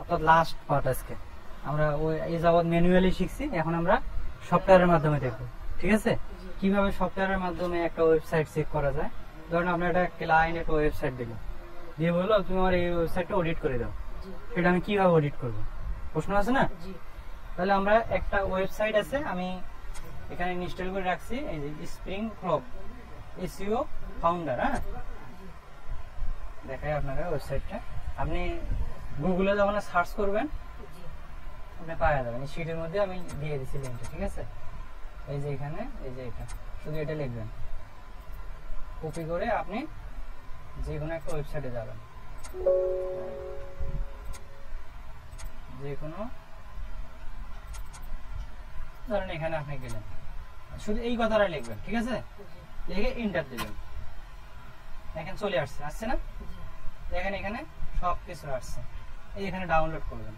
অর্থাৎ last part আজকে আমরা ওই এই যাবৎ ম্যানুয়ালি শিখছি, এখন আমরা সফটওয়্যারের মাধ্যমে দেখবো। ঠিক আছে, কিভাবে সফটওয়্যারের মাধ্যমে একটা ওয়েবসাইট চেক করা যায়। ধরুন আপনার একটা ক্লায়েন্ট একটা ওয়েবসাইট দিল, দিয়ে বললো তুমি আমার এই ওয়েবসাইটটা অডিট করে দাও, সেটা আমি কিভাবে অডিট করবো, প্রশ্ন আছে না? তাহলে আমরা একটা ওয়েবসাইট আছে, আমি এখানে ইনস্টল করে রাখছি, এই যে স্প্রিং ফ্লো এসইও ফাউন্ডার। হ্যাঁ, দেখাই আপনারা ওয়েবসাইটটা। আপনি গুগলে যখন সার্চ করবেন আপনি পাওয়া যাবেন, এই শিটের মধ্যে আমি দিয়ে দিচ্ছি লিঙ্কটা। ঠিক আছে, এই যে এখানে, এই যে এটা, শুধু এটা লিখবেন, কপি করে আপনি যে কোনো একটা ওয়েবসাইটে যাবেন, যে কোনো ধরেন এখানে আপনি গেলেন, শুধু এই কথাটা লিখবেন। ঠিক আছে, লিখে এন্টার দিবেন, দেখেন চলে আসছে, আসছে না? দেখেন এখানে সব কিছু আসছে, এই এখানে ডাউনলোড করবেন।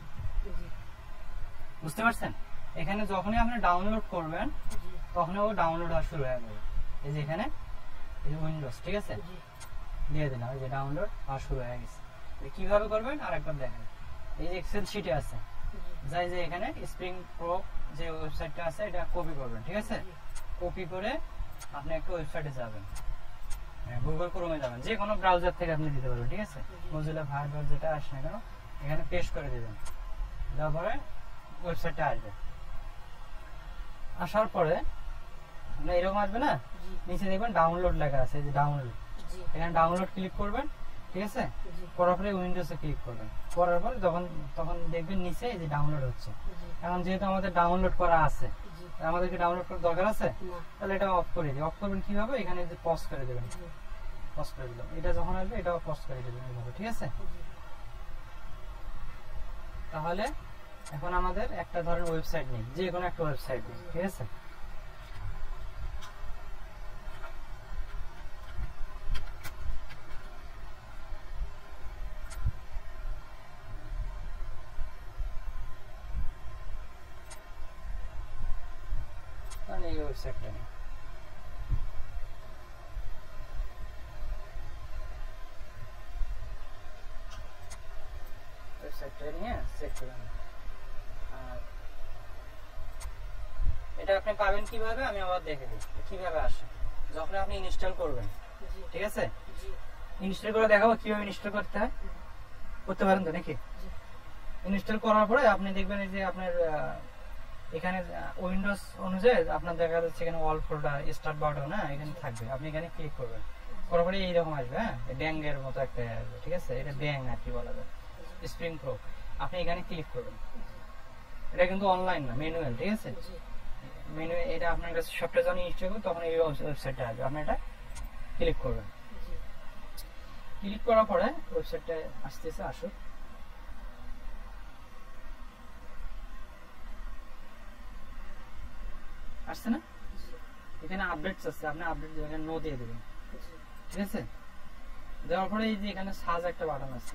বুঝতে পারছেন? এখানে যখনই আপনি ডাউনলোড করবেন তখনই ও ডাউনলোড হওয়া শুরু হয়ে যাবে। এই যে এখানে এই যে উইন্ডোজ, ঠিক আছে, দিয়ে দিলাম, এই যে ডাউনলোড হওয়া শুরু হয়ে গেছে। কিভাবে করবেন আরেকবার দেখেন, এই যে এক্সেল শিটে আছে, যাই যে এখানে স্প্রিং প্রো যে ওয়েবসাইটটা আছে এটা কপি করবেন। ঠিক আছে, কপি করে আপনি একটা ওয়েবসাইটে যাবেন, গুগল ক্রোমে যাবেন, যে কোনো ব্রাউজার থেকে আপনি দিতে পারবেন। ঠিক আছে, মজিলা ফায়ারফক্স যেটা আসে না কেন এখানে পেস্ট করে দিবেন, দেওয়ার পরে ওয়েবসাইটটা আসবে। আসার পরে আপনার এরকম আসবে না, নিচে দেখবেন ডাউনলোড লেখা আছে, যে ডাউনলোড, এখানে ডাউনলোড ক্লিক করবেন। ঠিক আছে, করার পরে উইন্ডোজে ক্লিক করবেন, করার পরে তখন দেখবেন নিচে এই যে ডাউনলোড হচ্ছে। এখন যেহেতু আমাদের ডাউনলোড করা আছে, আমাদেরকে ডাউনলোড করার দরকার আছে, তাহলে এটা অফ করে দিই। অফ করবেন কিভাবে, এখানে যে পজ করে দেবেন, পজ করে দিলাম, এটা যখন আসবে এটাও পজ করে দেবেন এইভাবে। ঠিক আছে, তাহলে এখন আমাদের একটা ধরনের ওয়েবসাইট নেই, যে কোনো একটা ওয়েবসাইট নেই। ঠিক আছে, তাহলে এই ওয়েবসাইটটা নেই। ওয়েবসাইটটা নিয়ে চেক করবেন। আর এটা আপনি পাবেন কিভাবে, আমি আবার দেখে দিই কিভাবে আসে। যখন আপনি ইনস্টল করবেন, ঠিক আছে, ইনস্টল করে দেখাবো কিভাবে ইনস্টল করতে হয়, করতে পারেন তো নাকি? ইনস্টল করার পরে আপনি দেখবেন এই যে আপনার এখানে উইন্ডোজ অনুযায়ী আপনার দেখা যাচ্ছে এখানে অল ফোল্ডার স্টার্ট বাটন, হ্যাঁ, এখানে থাকবে, আপনি এখানে ক্লিক করবেন, করার পরে এইরকম আসবে, হ্যাঁ, ব্যাং এর মতো একটা আসবে। ঠিক আছে, এটা ব্যাং আর কি বলা যায়, স্প্রিং প্রো। আপনি এখানে ক্লিক করবেন, এটা কিন্তু অনলাইন না, ম্যানুয়াল। ঠিক আছে, ম্যানুয়াল, এটা আপনার কাছে সফটওয়্যার যখন ইনস্টল করবেন তখন এই ওয়েবসাইটটা আসবে, আপনি এটা ক্লিক করবেন। ক্লিক করার পরে ওয়েবসাইটটা আসতেছে, আসুক, আসছে না? এখানে আপডেটস আছে, আপনি আপডেট এখানে নো দিয়ে দেবেন। ঠিক আছে, দেওয়ার পরে এই যে এখানে সার্চ একটা বাটন আছে,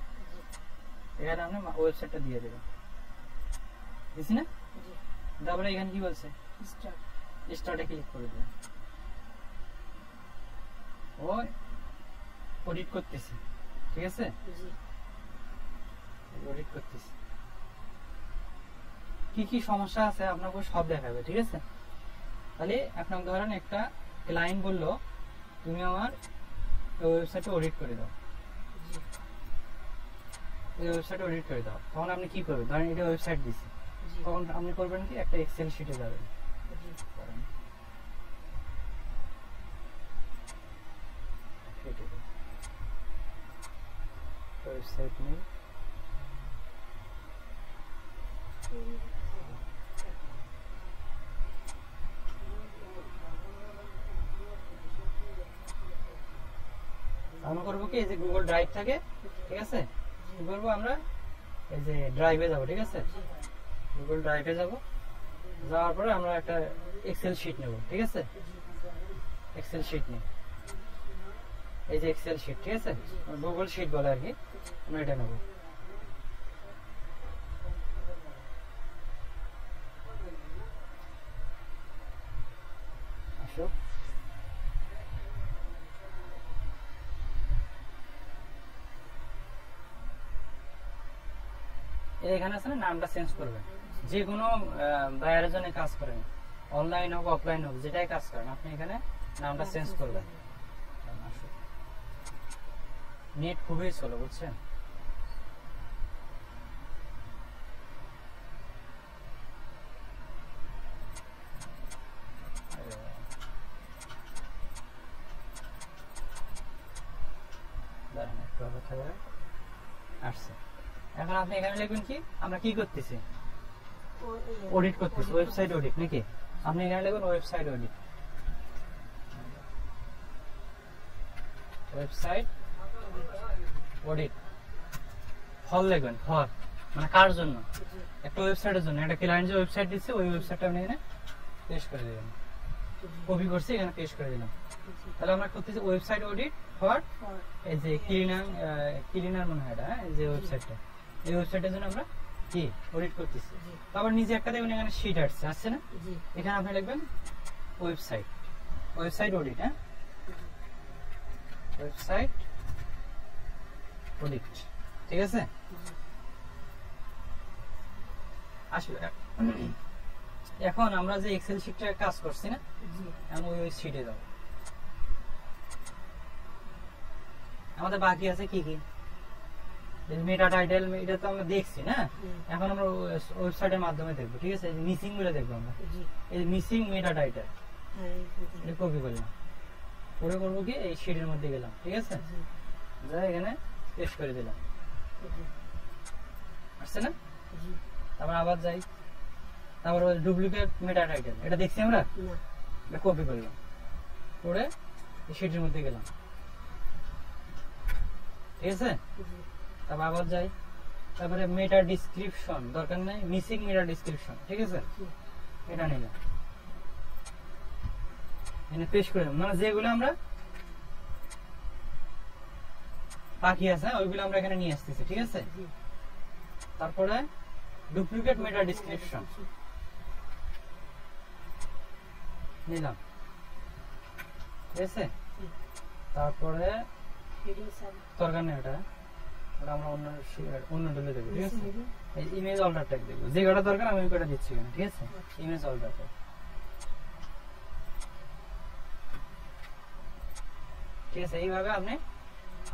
এখানে আপনি ওয়েবসাইটটা দিয়ে দেবেন, দিছি না? তারপরে এখানে কি বলছে, স্টার্টে ক্লিক করে দেবেন। ও অডিট করতেছি, ঠিক আছে, অডিট করতেছি, কি কি সমস্যা আছে আপনাকে সব দেখাবে। ঠিক আছে, তাহলে আপনার ধরেন একটা ক্লায়েন্ট বললো তুমি আমার ওয়েবসাইটে অডিট করে দাও, এই ওয়েবসাইটে অডিট করে দাও, তখন আপনি কি করবেন, ধরেন এটা ওয়েবসাইট দিছি, তখন আপনি করবেন কি, একটা এক্সেল শিটে যাবেন, ওয়েবসাইট নেই, আমরা করবো কি, এই যে গুগল ড্রাইভ থাকে, ঠিক আছে, কি করবো আমরা, এই যে ড্রাইভে যাবো। ঠিক আছে, গুগল ড্রাইভে যাবো, যাওয়ার পরে আমরা একটা এক্সেল শিট নেব। ঠিক আছে, এক্সেল শিট নিই, এই যে এক্সেল শিট, ঠিক আছে, গুগল শিট বলে আর কি, আমরা এটা নেব। আসো, এখানে আছে না, নামটা চেঞ্জ করবেন। যে কোনো বায়ারের জন্য কাজ করেন, অনলাইন হোক অফলাইন হোক, যেটাই কাজ করেন আপনি এখানে নামটা চেঞ্জ করবেন। নেট খুবই স্লো, বুঝছেন? আসছে। এখন আপনি এখানে লিখবেন কি, আমরা কি করতেছি, অডিট করতেছি, ওয়েবসাইট অডিট নাকি? আপনি এখানে লিখবেন website audit, website audit. For লিখবেন, ফর মানে কার জন্য? একটা ওয়েবসাইটের জন্য, একটা ক্লায়েন্ট যে ওয়েবসাইট দিচ্ছে ওই ওয়েবসাইটটা আপনি এখানে পেস্ট করে দিবেন। কপি করছি, এখানে পেস্ট করে দিলাম। তাহলে আমরা করতেছি ওয়েবসাইট অডিট ফর এই যে ক্লিনার মনে হয় এটা, এই যে ওয়েবসাইটটা, এই ওয়েবসাইটের জন্য আমরা কি অডিট করতেছি। তারপর নিচে একটা দেখুন এখানে শীট আসছে না, এখানে আপনি লিখবেন ওয়েবসাইট, ওয়েবসাইট অডিট। হ্যাঁ, ওয়েবসাইট অডিট, ঠিক আছে? আসলে এখন আমরা যে এক্সেল শীটে কাজ করছি না, এখন ওই শীটে যাব। আমাদের বাকি আছে কি কি, মেটা টাইটেল, এটা তো আমরা দেখছি না, এখন আমরা ওয়েবসাইটের মাধ্যমে দেখবো, ঠিক আছে? মিসিং গুলো দেখবো আমরা, এই মিসিং মেটা টাইটেল এটা কপি করলাম, পরে করবো কি এই শীটের মধ্যে গেলাম, ঠিক আছে? যা এখানে পেস্ট করে দিলাম, আসছে না? তারপর আবার যাই, তারপর ডুপ্লিকেট মেটা টাইটেল, এটা দেখছি আমরা, এটা কপি করলাম, করে এই শীটের মধ্যে গেলাম, ঠিক আছে? তারপর আবার যাই, তারপরে মেটা ডিসক্রিপশন দরকার নাই, মিসিং মেটা ডিসক্রিপশন, ঠিক আছে? এটা নিলাম, এখানে পেস্ট করে দিলাম, মানে যেগুলো আমরা বাকি আছে ওইগুলো আমরা এখানে নিয়ে আসতেছি, ঠিক আছে? তারপরে ডুপ্লিকেট মেটা ডিসক্রিপশন নিলাম, ঠিক আছে? তারপরে দরকার নেই, ওটা আমরা অন্য ডলে দেবো, ঠিক আছে? এই ইমেজ অল্টার ট্যাগ দেবো, যে কটা দরকার আমি ওই কটা দিচ্ছি এখানে, ঠিক আছে? ইমেজ অল্টার ট্যাগ, ঠিক আছে? এইভাবে আপনি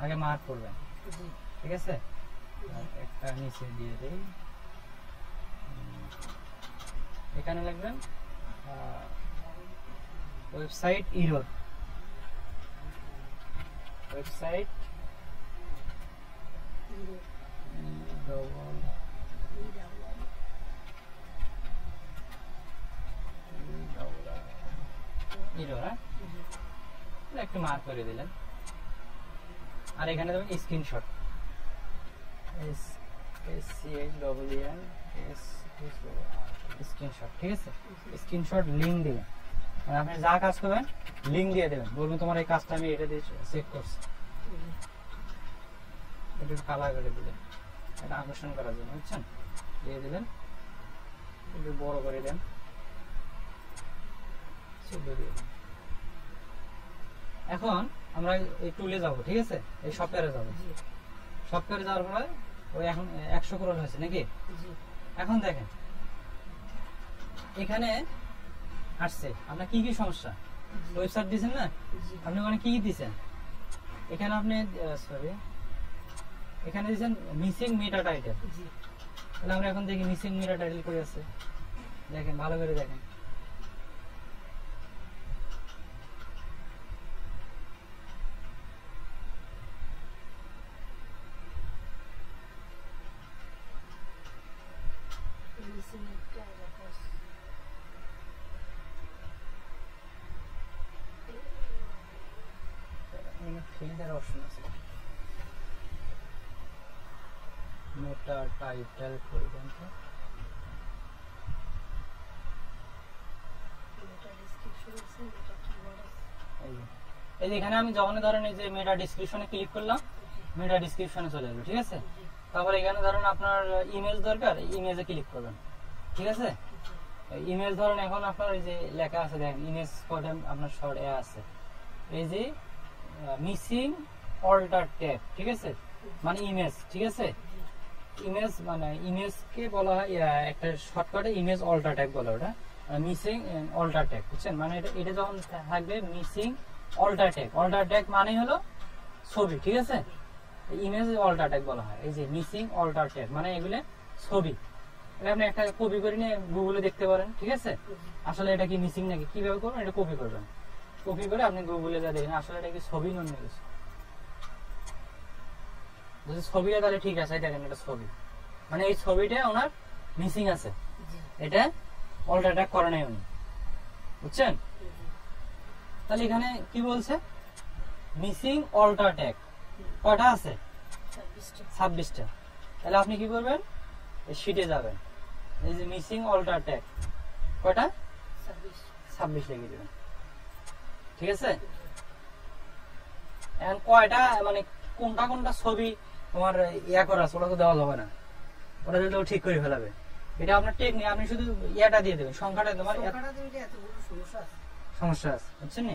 আগে মার্ক করবেন, ঠিক আছে? একটা নিচে দিয়ে দেই, এখানে লিখবেন ওয়েবসাইট এরর, ওয়েবসাইট একটু মার্ক করে দিলেন। আর এখানে দেবেন স্ক্রিনশট, স্ক্রিনশট, ঠিক আছে? স্ক্রিনশট লিঙ্ক দিবেন, মানে আপনি যা কাজ করবেন লিঙ্ক দিয়ে দেবেন, বলবেন তোমার এই কাজটা আমি এটা দিয়ে চেক করছি, একটু কালার করে দিলেন, এটা আকর্ষণ করার জন্য, বুঝছেন? দিয়ে দিলেন, একটু বড় করে দেন, এখন আমরা এই টুলে যাব, ঠিক আছে? এই সফটওয়্যারে যাব, সফটওয়্যারে যাওয়ার পরে ওই এখন 100 ক্রল হয়েছে নাকি? এখন দেখেন এখানে আসছে আপনার কি কি সমস্যা, ওয়েবসাইট দিয়েছেন না আপনি, ওখানে কি কি দিয়েছেন? এখানে আপনি সরি এখানে দিয়েছেন মিসিং মেটা টাইটেল, তাহলে আমরা এখন দেখি মিসিং মেটা টাইটেল করে আছে, দেখেন ভালো করে দেখেন, ফিল্টার অপশন আছে, মেটা টাইটেল করবেন তো, এই এখানে আমি যখন ধরেন এই যে মেটা ডেসক্রিপশনে ক্লিক করলাম, মেটা ডেসক্রিপশনে চলে যাবে, ঠিক আছে? তারপর এখানে ধরেন আপনার ইমেজ দরকার, ইমেজে ক্লিক করবেন, ঠিক আছে? ইমেজ ধরেন এখন আপনার এই যে লেখা আছে দেখেন ইমেজ ফটো আপনার শর্ট এ আছে, এই যে মিসিং অল্টার ট্যাগ, ঠিক আছে? মানে ইমেজ, ঠিক আছে? ইমেজ মানে ইমেজকে বলা হয় একটা শর্টকাটে ইমেজ অল্টার ট্যাগ বলে ওটা, মিসিং অল্টার ট্যাগ, বুঝছেন? মানে এটা যখন থাকবে missing alter tag, alter tag মানে হলো ছবি, ঠিক আছে? ইমেজ অল্টার ট্যাগ বলা হয়। এই যে মিসিং অল্টার ট্যাগ মানে এগুলো ছবি। এটা আপনি একটা কপি করে নিয়ে গুগলে দেখতে পারেন, ঠিক আছে? আসলে এটা কি মিসিং নাকি কিভাবে করবেন, এটা কপি করবেন, কপি করে আপনি গুগলে যা দেখেন আসলে এটা কি ছবি অন্য কিছু। যদি ছবিটা তাহলে ঠিক আছে, দেখেন এটা ছবি, মানে এই ছবিটা ওনার মিসিং আছে, এটা অল্টার ট্যাগ করে নাই উনি, বুঝছেন? তাহলে এখানে কি বলছে, মিসিং অল্টার ট্যাগ কয়টা আছে? 26টা। তাহলে আপনি কি করবেন, এই শীটে যাবেন, এই যে মিসিং অল্টার ট্যাগ কয়টা? 26 লিখে দেবেন, ঠিক আছে? এখন কয়টা মানে কোনটা কোনটা ছবি তোমার ইয়া করা আছে ওটা তো দেওয়া যাবে না, ওটা দিলেও ঠিক করে ফেলাবে। এটা আপনার টেকনিক, আপনি শুধু ইয়াটা দিয়ে দেবেন, সংখ্যাটা তোমার সমস্যা আছে, বুঝছেন?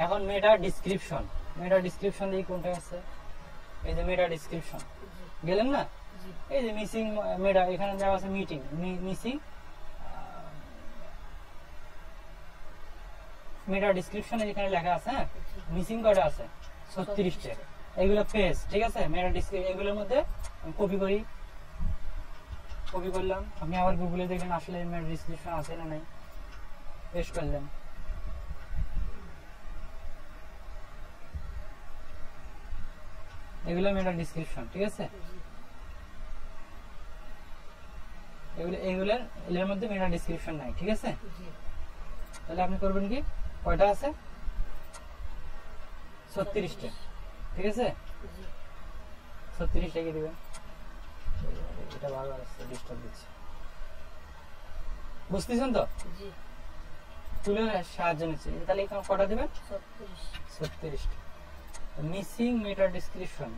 এখন মেটা ডিসক্রিপশন, মেটা ডিসক্রিপশন দিয়ে কোনটা আছে? এই যে মেটা ডিসক্রিপশন গেলেন না, এই যে মিসিং মেটা এখানে দেওয়া আছে মিটিং মিসিং মেটা ডিসক্রিপশনে এখানে লেখা আছে, হ্যাঁ মিসিং কয়টা আছে? 36টা। এগুলো পেজ, ঠিক আছে? মেটা ডিসক্রিপশন এগুলোর মধ্যে কপি করি, কপি করলাম, আপনি আবার গুগলে দেখলেন আসলে মেটা ডিসক্রিপশন আছে না নাই, পেস্ট করলেন, এগুলো মেটা ডিসক্রিপশন, ঠিক আছে? এগুলোর মধ্যে মেটা ডিসক্রিপশন নাই, ঠিক আছে? তাহলে আপনি করবেন কি, কয়টা আছে? 36টা, ঠিক আছে? 36 লিখে দিবেন। এটা ভালো আছে, ডিস্টার্ব দিচ্ছে, বুঝতেছেন তো? তুলে সাহায্য নিচ্ছে। তাহলে এখানে কটা দিবেন? 36টা। মিসিং মেটা ডিসক্রিপশন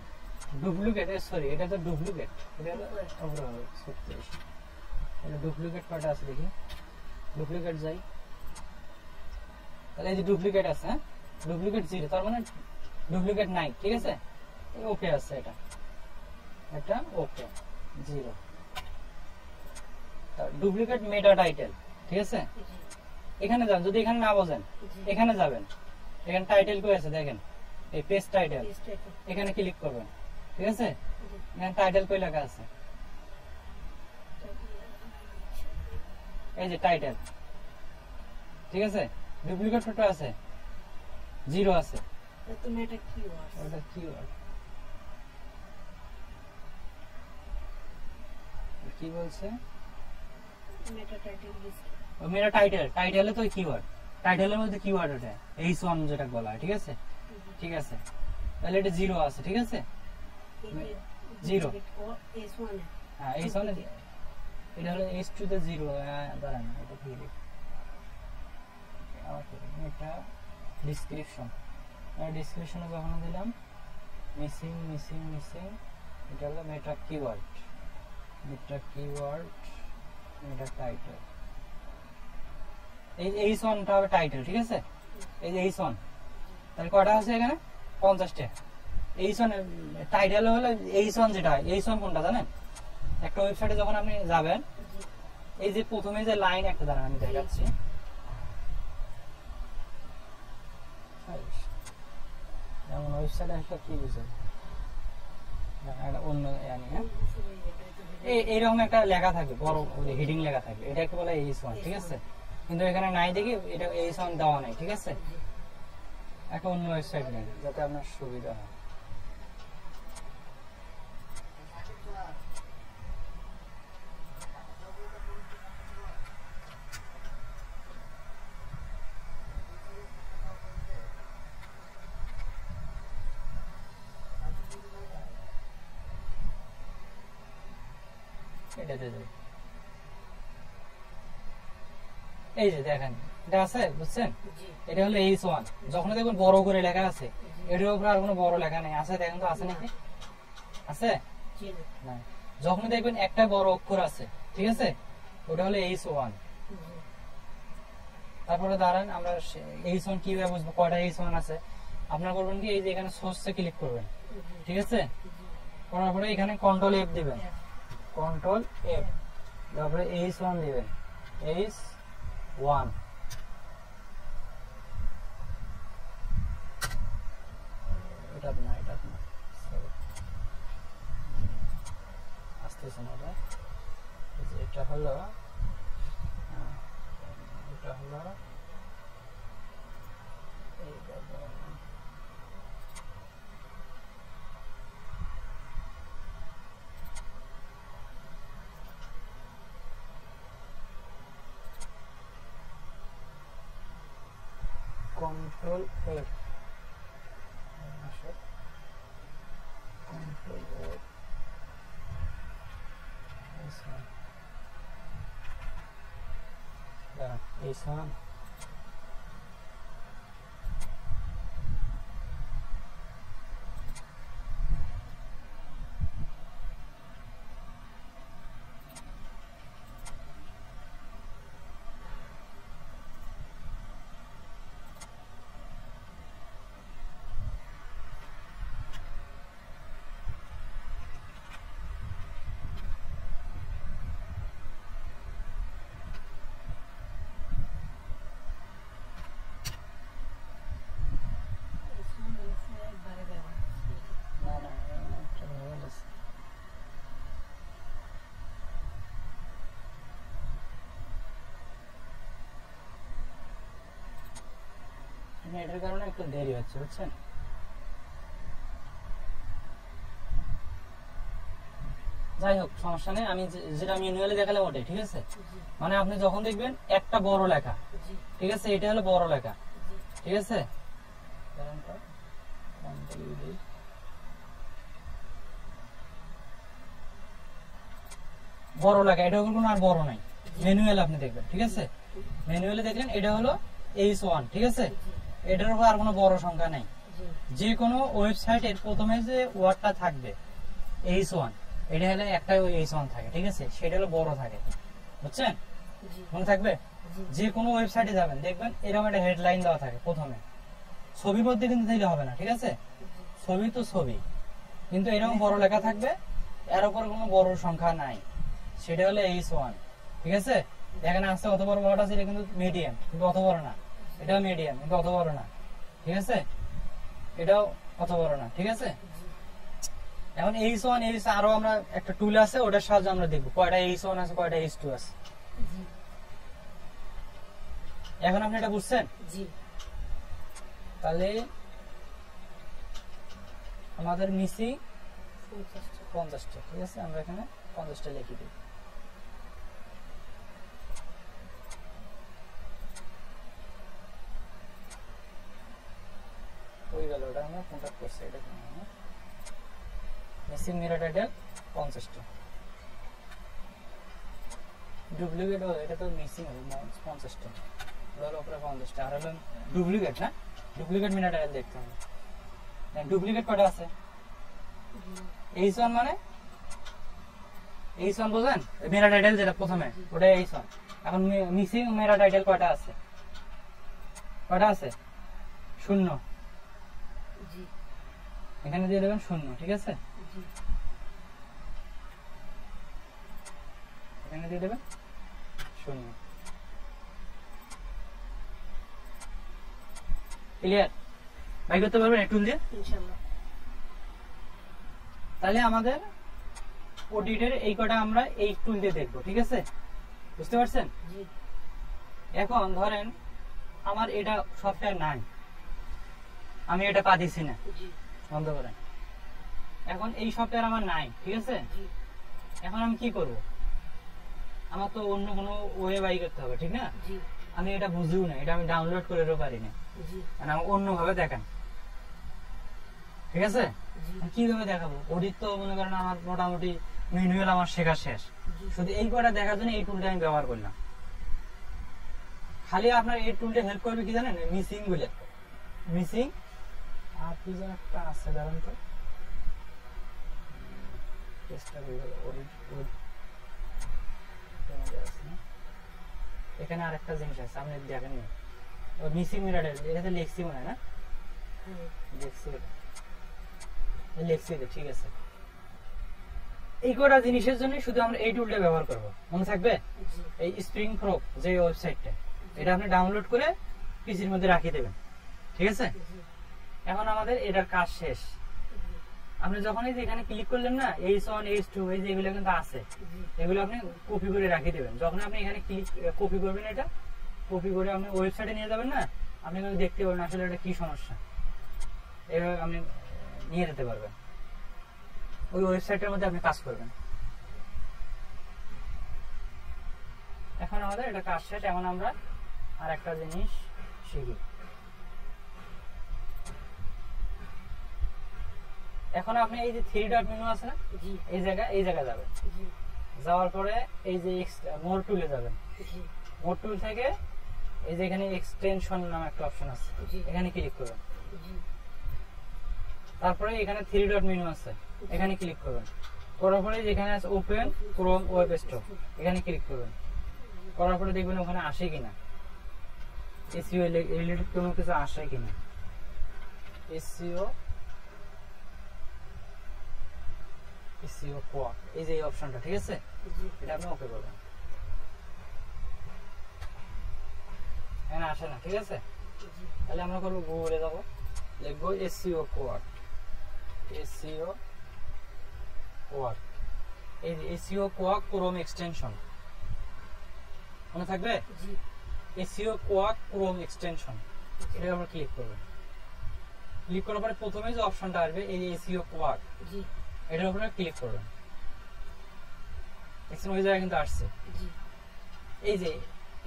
ডুপ্লিকেট, সরি এটা তো ডুপ্লিকেট, এটা হলো 36। এটা ডুপ্লিকেট কয়টা আছে দেখি, ডুপ্লিকেট যাই, তাহলে এই যে ডুপ্লিকেট আছে, হ্যাঁ ডুপ্লিকেট 0, তার মানে ডুপ্লিকেট নাই, ঠিক আছে? ওকে আছে, এটা ওকে 0। ডুপ্লিকেট মেটা টাইটেল, ঠিক আছে? এখানে যান, যদি এখানে না বোঝেন এখানে যাবেন, এখানে টাইটেল কই আছে দেখেন, এই পেজ টাইটেল, এখানে ক্লিক করবেন, ঠিক আছে? এখানে টাইটেল কই লেখা আছে, এই যে টাইটেল, ঠিক আছে? ডুপ্লিকেট ফটো আছে, 0 আছে, এটা কিওয়ার্ড কি বলছে, মেটা টাইটেল, টাইটেলে তো কিওয়ার্ড, টাইটেলের মধ্যে কিওয়ার্ড ওটা H1 যেটা বলা হয়, ঠিক আছে? ঠিক আছে, তাহলে এটা 0 আছে, ঠিক আছে? 0 হ্যাঁ H1 এটা হলো H2 তে 0, দাঁড়ান এটা কি লিখি, এটা ডেসক্রিপশন, ডেসক্রিপশনে যখন দিলাম মিসিং মিসিং মিসিং, এটা হলো মেটা কিওয়ার্ড, মেটা কিওয়ার্ড, মেটা টাইটেল, এই H1 টা হবে টাইটেল, ঠিক আছে? এই যে H1, তাহলে কয়টা আছে এখানে? 50টা। H1 টাইটেল হলো H1, যেটা H1 কোনটা জানেন? একটা ওয়েবসাইটে যখন আপনি যাবেন, এই যে প্রথমে যে লাইন একটা, দাঁড়ান আমি দেখাচ্ছি, যেমন ওয়েবসাইটে একটা কি বুঝে অন্য এইরকম একটা লেখা থাকে, বড় হেডিং লেখা থাকে, এটাকে বলে H1, ঠিক আছে? কিন্তু এখানে নাই দেখি এটা H1 দেওয়া নাই, ঠিক আছে? একটা অন্য ওয়েবসাইট নেই, যাতে আপনার সুবিধা হয়। এই যে দেখেন এটা আছে, বুঝছেন? এটা হলো H1, যখন দেখবেন বড় করে লেখা আছে, এটার উপরে আর কোনো বড় লেখা নেই, আছে দেখেন তো, আছে নাকি? আছে না? যখন দেখবেন একটা বড় অক্ষর আছে, ঠিক আছে, ওটা হলো H1। তারপরে দাঁড়ান, আমরা H1 কিভাবে বুঝবো কয়টা H1 আছে? আপনারা করবেন কি, এই যে এখানে সোর্সে ক্লিক করবেন, ঠিক আছে? করার পরে এখানে কন্ট্রোল F দিবেন, কন্ট্রোল এফ, তারপরে H1 দিবেন, H1 এটা না আসতেছে না, এটা হলো control F, control F, H1 এটার কারণে একটু দেরি হচ্ছে, বুঝছেন? যাই হোক, সমস্যা নেই, আমি যেটা ম্যানুয়ালি দেখালাম ওটাই ঠিক আছে। মানে আপনি যখন দেখবেন একটা বড় লেখা, ঠিক আছে, এটা হলো বড় লেখা, ঠিক আছে, বড় লেখা, এটা কোনো আর বড় নাই, ম্যানুয়াল আপনি দেখবেন, ঠিক আছে, ম্যানুয়ালি দেখলেন এটা হলো H1, ঠিক আছে, এটার উপর আর কোনো বড় সংখ্যা নেই। যে কোনো ওয়েবসাইটের প্রথমে যে ওয়ার্ডটা থাকবে H1, এটা হলে একটাই ওই H1 থাকে, ঠিক আছে, সেটা হলো বড় থাকে, বুঝছেন? মনে থাকবে, যে কোনো ওয়েবসাইটে যাবেন দেখবেন এরকম একটা হেডলাইন দেওয়া থাকে প্রথমে, ছবির মধ্যে কিন্তু দিলে হবে না, ঠিক আছে, ছবি তো ছবি, কিন্তু এরকম বড় লেখা থাকবে, এর উপর কোনো বড় সংখ্যা নাই, সেটা হলো H1, ঠিক আছে। এখানে আসছে অত বড় ওয়ার্ড আছে, এটা কিন্তু মিডিয়াম, কিন্তু অত বড় না, এটাও মিডিয়াম কিন্তু অত বড় না, ঠিক আছে, এটাও অত বড় না, ঠিক আছে। এখন H1 আরো আমরা একটা টুল আছে, ওটার সাহায্যে আমরা দেখবো কয়টা H1 আছে, কয়টা H2 আছে। এখন আপনি এটা বুঝছেন? তাহলে আমাদের মিসিং 50টা, ঠিক আছে, আমরা এখানে 50টা লিখে দিই। ওই গেল, ওটা আমরা কন্টাক্ট করছি, এটা মিসিং মিরর টাইটেল 50টা, ডুপ্লিকেট এটা তো মিসিং হবে 50টা, ওটার উপরে 50টা, আর হলো ডুপ্লিকেট, না ডুপ্লিকেট মিরর টাইটেল দেখতে হবে। ডুপ্লিকেট কয়টা আছে? H1 মানে H1 বুঝেন, মিরর টাইটেল যেটা প্রথমে ওটা H1। এখন মিসিং মিরর টাইটেল কয়টা আছে? কয়টা আছে? 0, এখানে দিয়ে দেবেন 0, ঠিক আছে, এখানে দিয়ে দেবেন 0। ক্লিয়ার? ভাই করতে পারবেন এই টুল দিয়ে? ইনশাআল্লাহ। তাহলে আমাদের অডিটের এই কটা আমরা এই টুল দিয়ে দেখবো, ঠিক আছে, বুঝতে পারছেন? জি। এখন ধরেন আমার এটা সফটওয়্যার নাই, আমি এটা পাচ্ছি না, জি, বন্ধ করেন। এখন এই সফটওয়্যার আমার নাই, ঠিক আছে, জি। এখন আমি কি করব? আমার তো অন্য কোনো ওয়ে বাই করতে হবে, ঠিক না? জি। আমি এটা বুঝিও না, এটা আমি ডাউনলোড করেও পারি না, জি, মানে আমি অন্যভাবে দেখান, ঠিক আছে। কিভাবে দেখাবো? অডিট তো মনে করেন আমার মোটামুটি ম্যানুয়াল আমার শেখা শেষ, শুধু এই কটা দেখার জন্য এই টুলটা আমি ব্যবহার করলাম। খালি আপনার এই টুলটা হেল্প করবে কি জানেন? মিসিং বলে, মিসিং আর কি যেন একটা আছে, ধরেন তো এখানে আরেকটা জিনিস আছে, আপনি দেখেন মিসিং মিরর এটাতে লিখছি মনে হয়, না লিখছি, লিখছি, ঠিক আছে। এই কটা জিনিসের জন্য শুধু আমরা এই টুলটা ব্যবহার করব, মনে থাকবে? এই স্প্রিং প্রো যে ওয়েবসাইটটা, এটা আপনি ডাউনলোড করে পিসির মধ্যে রাখিয়ে দেবেন, ঠিক আছে? এখন আমাদের এটার কাজ শেষ। আপনি যখন এই যে এখানে ক্লিক করলেন না, H1 H2 এই যে এগুলো কিন্তু আছে, এগুলো আপনি কপি করে রাখিয়ে দেবেন। যখন আপনি এখানে ক্লিক কপি করবেন, এটা কপি করে আপনি ওয়েবসাইটে নিয়ে যাবেন না, আপনি কিন্তু দেখতে পারবেন আসলে এটা কি সমস্যা, এভাবে আপনি নিয়ে যেতে পারবেন। ওই ওয়েবসাইটের মধ্যে আপনি কাজ করবেন। এখন আমাদের এটা কাজ শেষ। এখন আমরা আর একটা জিনিস শিখি। এখন আপনি এই যে 3 ডট মেনু আছে না, এই জায়গায় যাবেন। যাওয়ার পরে এই যে মোর টুলে যাবেন। মোর টুল থেকে এই যে এখানে এক্সটেনশন নামে একটা অপশন আছে, এখানে ক্লিক করবেন। তারপরে এখানে 3 ডট মেনু আছে, এখানে ক্লিক করবেন। করার পরে যেখানে আছে ওপেন ক্রোম ওয়েব স্টোর, এখানে ক্লিক করবেন। করার পরে দেখবেন ওখানে আসে কিনা, এসইও রিলেটেড কোনো কিছু আসে কিনা। এসইও কোয়া, এই যে এই অপশনটা, ঠিক আছে? এটা আপনি ওকে করবেন। এখানে আসে না, ঠিক আছে? তাহলে আমরা করবো গুগলে যাবো, লিখবো এসইও কোয়া, এসইও কোয়া, এই যে এসইও কোয়া ক্রোম এক্সটেনশন, মনে থাকবে? এসইও কোয়া ক্রোম এক্সটেনশন, এটা আমরা ক্লিক করবেন। ক্লিক করার পরে প্রথমে যে অপশনটা আসবে এই যে এসইও কোয়া, এটার উপরে ক্লিক করবেন। দেখছেন ওই জায়গায় কিন্তু আসছে। এই যে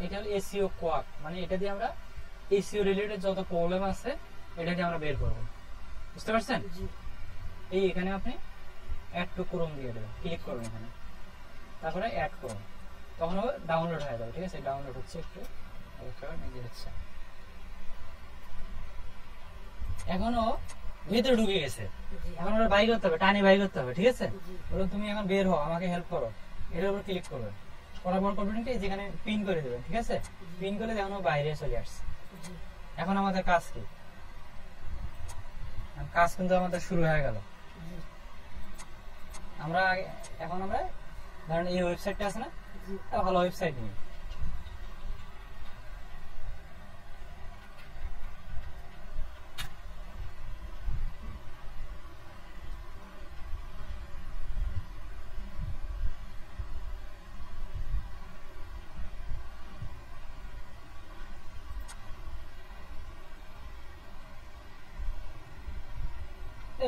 এটা হলো এসইও কোয়া, মানে এটা দিয়ে আমরা এসইও রিলেটেড যত প্রবলেম আছে এটা দিয়ে আমরা বের করব, বুঝতে পারছেন? এই এখানে আপনি অ্যাড টু ক্রোম দিয়ে দেবেন, ক্লিক করবেন এখানে, তারপরে অ্যাড করুন, তখন ডাউনলোড হয়ে যাবে, ঠিক আছে? ডাউনলোড হচ্ছে, একটু নিজে হচ্ছে। এখনো ভেতরে ঢুকে গেছে, এখন ওরা বাই করতে হবে, টানি বাই করতে হবে, ঠিক আছে? বলুন তুমি এখন বের হও, আমাকে হেল্প করো, এর উপর ক্লিক করবেন। করার পর করবেন কি, যেখানে পিন করে দেবেন, ঠিক আছে? পিন করে দেখুন বাইরে চলে আসছে। এখন আমাদের কাজ কি? কাজ কিন্তু আমাদের শুরু হয়ে গেল। আমরা এখন আমরা ধরেন এই ওয়েবসাইটটা আছে না, ভালো ওয়েবসাইট নিই।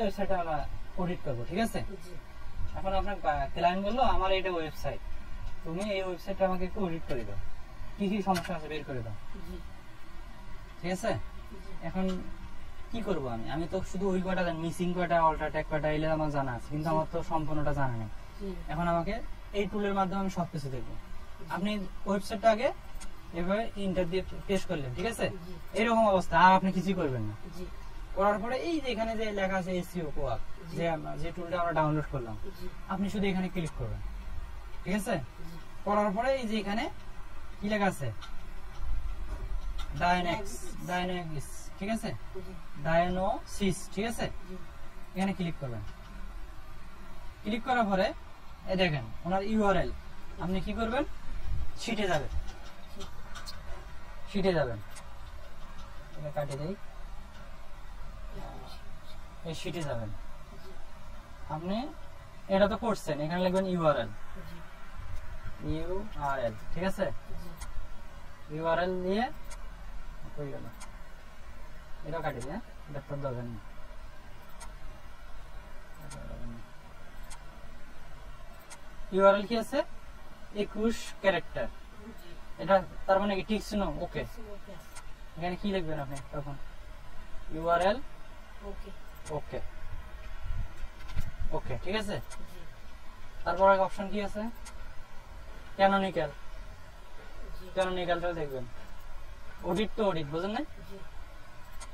ওয়েবসাইটটা আমরা অডিট করবো, ঠিক আছে? এখন আপনার ক্লায়েন্ট বললো আমার এটা ওয়েবসাইট, তুমি এই ওয়েবসাইটটা আমাকে একটু অডিট করে দাও, কি কি সমস্যা আছে বের করে দাও, ঠিক আছে? এখন কি করবো আমি তো শুধু ওই কটা জানি, মিসিং কটা, অল্টারটেক কটা, এগুলো আমার জানা আছে, কিন্তু আমার তো সম্পূর্ণটা জানা নেই। এখন আমাকে এই টুলের মাধ্যমে আমি সবকিছু দেখবো। আপনি ওয়েবসাইটটা আগে এভাবে ইন্টার দিয়ে পেশ করলেন, ঠিক আছে? এরকম অবস্থা, আর আপনি কিছুই করবেন না। করার পরে এই যে এখানে যে লেখা আছে এসইও কোয়া, যে টুলটা আমরা ডাউনলোড করলাম, আপনি শুধু এখানে ক্লিক করবেন, ঠিক আছে? করার পরে এই যে এখানে কি লেখা আছে, ডায়নোসিস, ঠিক আছে? ডায়নোসিস, ঠিক আছে? এখানে ক্লিক করবেন। ক্লিক করার পরে এই দেখেন ওনার ইউআরএল, আপনি কি করবেন, শিটে যাবেন, এটা কাটে দেই, এই শিটে যাবেন। আপনি এটা তো করছেন, এখানে লিখবেন ইউআরএল, ঠিক আছে? ইউআরএল দিয়ে হয়ে গেল, এটা কাটি দিয়ে, এটা তো দরকার নেই। ইউআরএল কি আছে, 21 ক্যারেক্টার, এটা তার মানে কি ঠিক ছিল? ওকে, এখানে কি লিখবেন আপনি তখন, ইউআরএল ওকে, ওকে, ঠিক আছে? তারপর অপশন কি আছে, ক্যানোনিক্যালটা দেখবেন। অডিট তো অডিট, বুঝেন না?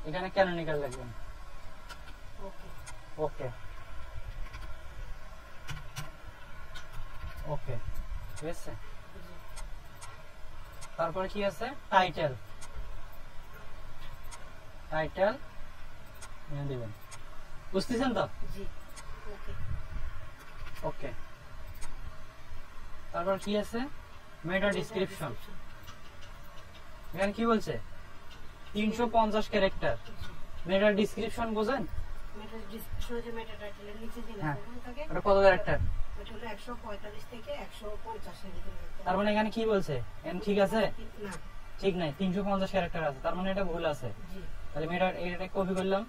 এখানে ক্যানোনিক্যাল লিখবেন, ওকে, ওকে, ঠিক আছে? তারপরে কি আছে, টাইটেল দিবেন, বুঝতেছেন তো? ওকে, তারপর কি আছে মেটা ডেসক্রিপশন। এখানে কি বলছে 350 ক্যারেক্টার। মেটা ডেসক্রিপশন বোঝেন? মেটা ডেসক্রিপশন যে মেটা টাইটেলের নিচে যে লেখাগুলো থাকে এটা কত ক্যারেক্টার? এটা হলো 145 থেকে 150 এর ভিতরে। তার মানে এখানে কি বলছে এখানে ঠিক আছে? না ঠিক নাই, 350 ক্যারেক্টার আছে, তার মানে এটা ভুল আছে। জি তাহলে মেটা এটা কপি করলাম,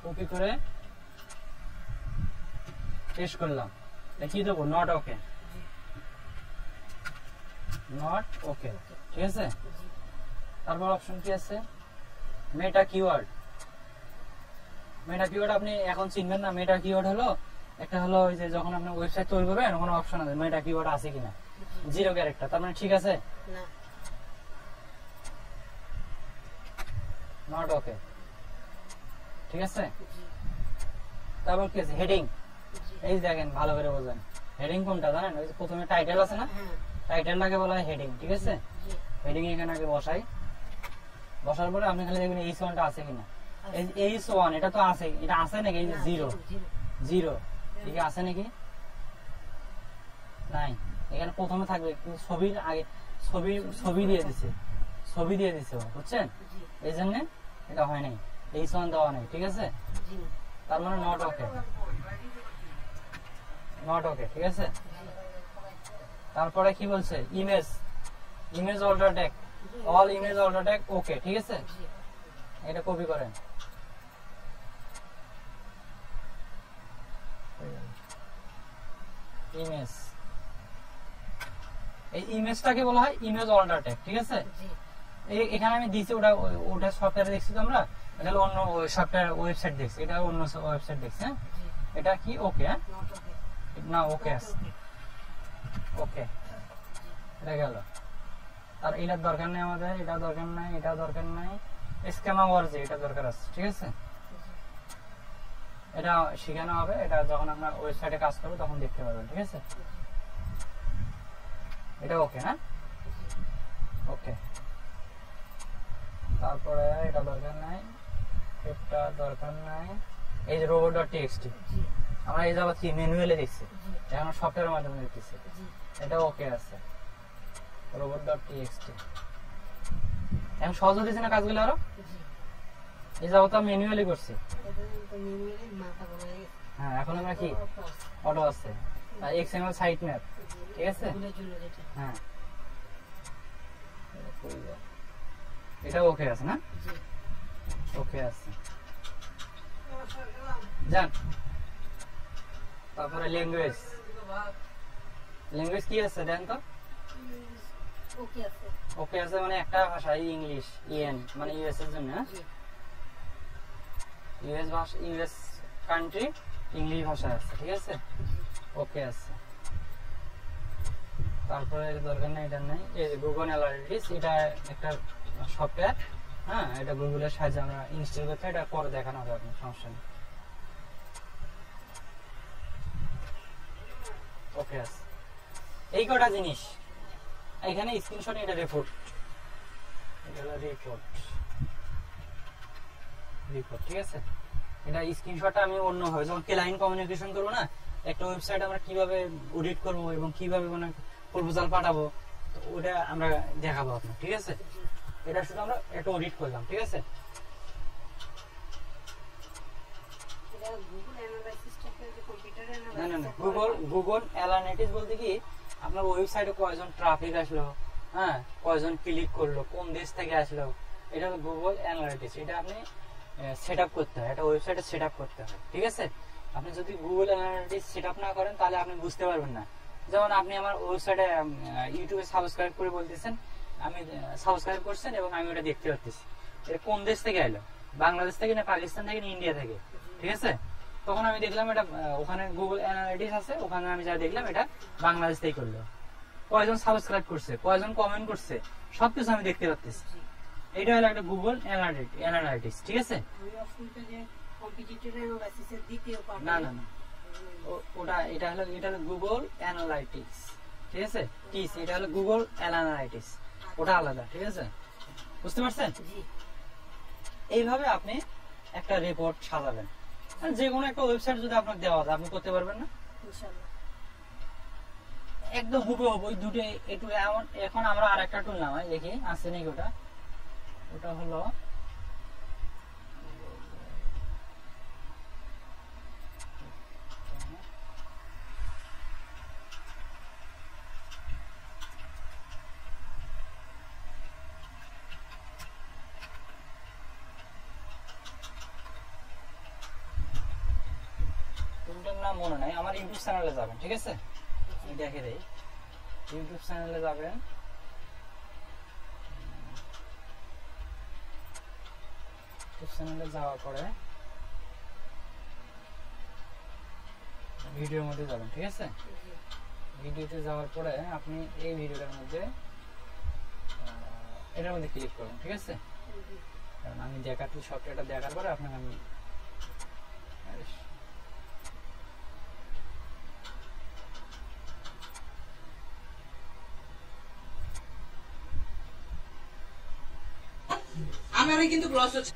কপি করে পেস্ট করলাম। এটা কি দেবো? Not okay, G not okay, ঠিক আছে। জি তারপর অপশন কি আছে মেটা কিওয়ার্ড। মেটা কিওয়ার্ড আপনি এখন চিনবেন না। মেটা কিওয়ার্ড হলো একটা হলো ওই যে যখন আপনি ওয়েবসাইট তৈরি করবেন ওখানে অপশন আছে মেটা কিওয়ার্ড আছে কিনা, 0 ক্যারেক্টার, তার মানে ঠিক আছে, না নট ওকে, ঠিক আছে। জি তারপর কি আছে হেডিং। জি এই যে দেখেন ভালো করে বোঝেন হেডিং কোনটা জানেন? ওই যে প্রথমে টাইটেল আছে না, হ্যাঁ টাইটেলটাকে বলা হয় হেডিং, ঠিক আছে। জি হেডিং এখানে আগে বসাই, বসার পরে আপনি খালি দেখবেন এইচ ওয়ানটা আছে কিনা। এইচ ওয়ান এটা তো আছে, এটা আছে নাকি? এই যে 0 0 ঠিক আছে নাকি? নাই, এখানে প্রথমে থাকবে কিন্তু ছবির আগে ছবি দিয়ে দিছে, ছবি দিয়ে দিছে ও, বুঝছেন? জি এই জন্য এটা হয় নাই, এইচ ওয়ান দেওয়া নাই, ঠিক আছে। জি তার মানে নট ওকে, নট ওকে, ঠিক আছে। তারপরে কি বলছে image, image alter tag, all image alter tag okay, ঠিক আছে। জি এটা কপি করেন, ইমেজ, এই ইমেজটাকে বলা হয় ইমেজ অল্টার ট্যাগ, ঠিক আছে। জি এখানে আমি দিছি ওটা, ওটা সফটওয়্যারে দেখছি তো আমরা, এটা হলো অন্য সফটওয়্যার ওয়েবসাইট দেখছি, এটা অন্য ওয়েবসাইট দেখছি। হ্যাঁ জি এটা কি ওকে? হ্যাঁ নট ওকে না ওকে আছে, ওকে এটা গেল। আর এটার দরকার নেই আমাদের, এটা দরকার নাই, এটা দরকার নাই, স্ক্যামা ওয়ার্জি এটা দরকার আছে, ঠিক আছে। এটা শেখানো হবে, এটা যখন আমরা ওয়েবসাইটে কাজ করবো তখন দেখতে পারবেন, ঠিক আছে। এটা ওকে, হ্যাঁ ওকে। তারপরে এটা দরকার নাই, এটা দরকার নাই। এই যে robot.txt জি আমরা এই যাবত কি ম্যানুয়ালি দেখছি, জি এখন সফটওয়্যারের মাধ্যমে দেখতেছি, জি এটা ওকে আছে robot.txt। এখন সহজ হতেছে না কাজগুলো আরো? জি এই যাবত ম্যানুয়ালি করছি। এটা তো মিনিমালি মাথা ঘুরে গেছে। হ্যাঁ এখন আমরা কি অটো আছে, XML সাইট ম্যাপ, ঠিক আছে। এগুলোর জন্য যেটা হ্যাঁ এটা ওকে আছে না, জি ওকে আছে, যান। তারপরে ল্যাঙ্গুয়েজ, ল্যাঙ্গুয়েজ কি আছে দেন তো? ওকে আছে ওকে আছে মানে একটা ভাষা ইংলিশ, ইএন মানে ইউএস এর জন্য, জি ইউএস ভাষা, ইউএস কান্ট্রি ইংলিশ ভাষা আছে, ঠিক আছে, ওকে আছে। তারপরে এর দরকার নেই, এটা নেই। এই যে গুগল অ্যানালিটিক্স, এটা একটা সফটওয়্যার, হ্যাঁ এটা গুগলের সাহায্যে আমরা ইনস্টল করতে, এটা পরে দেখানো হবে, আপনার সমস্যা নেই। ওকে আছে, এই কটা জিনিস এখানে স্ক্রিনশট, এটা রিপোর্ট, এটা হলো রিপোর্ট, রিপোর্ট, ঠিক আছে। এটা স্ক্রিনশটটা আমি অন্যভাবে যখন ক্লায়েন্ট কমিউনিকেশন করবো না, একটা ওয়েবসাইট আমরা কিভাবে অডিট করবো এবং কিভাবে মানে প্রপোজাল পাঠাবো, তো ওটা আমরা দেখাবো আপনার, ঠিক আছে। এটা শুধু আমরা একটা অডিট করলাম, ঠিক আছে। এটা গুগল অ্যানালাইসিসটাকে যে কম্পিউটারে না না না, গুগল অ্যানালিটিক্স বলতে কি আপনার ওয়েবসাইটে কয়জন ট্রাফিক আসলো, হ্যাঁ কয়জন ক্লিক করলো, কোন দেশ থেকে আসলো, এটা হলো গুগল অ্যানালিটিক্স। এটা আপনি সেট আপ করতে হয়, এটা ওয়েবসাইটে সেট আপ করতে হয়, ঠিক আছে। আপনি যদি গুগল অ্যানালিটিক্স সেট আপ না করেন তাহলে আপনি বুঝতে পারবেন না। যেমন আপনি আমার ওয়েবসাইটে ইউটিউবে সাবস্ক্রাইব করে বলতেছেন, আমি সাবস্ক্রাইব করছেন এবং আমি ওটা দেখতে পাচ্ছি, এটা কোন দেশ থেকে এলো, বাংলাদেশ থেকে না পাকিস্তান থেকে না ইন্ডিয়া থেকে, ঠিক আছে। তখন আমি দেখলাম এটা ওখানে গুগল অ্যানালিটিক্স আছে, ওখানে আমি যা দেখলাম এটা বাংলাদেশ থেকে করলো, কয়জন সাবস্ক্রাইব করছে, কয়জন কমেন্ট করছে, সবকিছু আমি দেখতে পাচ্ছি। এটা হলো একটা গুগল অ্যানালিটিক্স, ঠিক আছে। আমি অপশনটা যে কম্পিটিটর অ্যানালাইসিসের দ্বিতীয় পার্ট না না না, ওটা এটা হলো গুগল অ্যানালাইটিক্স, ঠিক আছে। টিস এটা হলো গুগল অ্যানালাইটিক্স, ওটা আলাদা, ঠিক আছে, বুঝতে পারছেন? জি এইভাবে আপনি একটা রিপোর্ট সাজাবেন। যে কোনো একটা ওয়েবসাইট যদি আপনাকে দেওয়া হয় আপনি করতে পারবেন না? ইনশাআল্লাহ একদম হুবহু ওই দুটো একটু এখন আমরা আরেকটা টুল নামাই দেখি আছে নাকি ওটা। ওটা হলো টুলটার নাম মনে নাই, আমার ইউটিউব চ্যানেলে যাবেন, ঠিক আছে? আমি দেখে দেই, ইউটিউব চ্যানেলে যাবেন, ইউটিউব চ্যানেলে যাওয়ার পরে ভিডিওর মধ্যে যাবেন, ঠিক আছে? ভিডিওতে যাওয়ার পরে আপনি এই ভিডিওটার মধ্যে এটার মধ্যে ক্লিক করবেন, ঠিক আছে? কারণ আমি দেখাচ্ছি সফটওয়্যারটা দেখার পরে আপনাকে আমি আমার কিন্তু ক্রস হচ্ছে।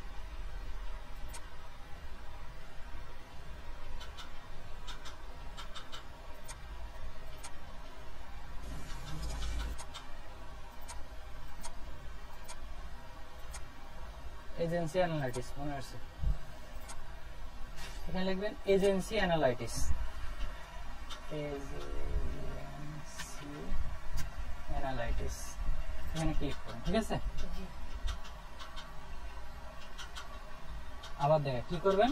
এজেন্সি অ্যানালাইটিস মনে আছে, এখানে লিখবেন এজেন্সি অ্যানালাইটিস, এজেন্সি অ্যানালাইটিস, এখানে ক্লিক করুন, ঠিক আছে? আবার দেখেন কি করবেন,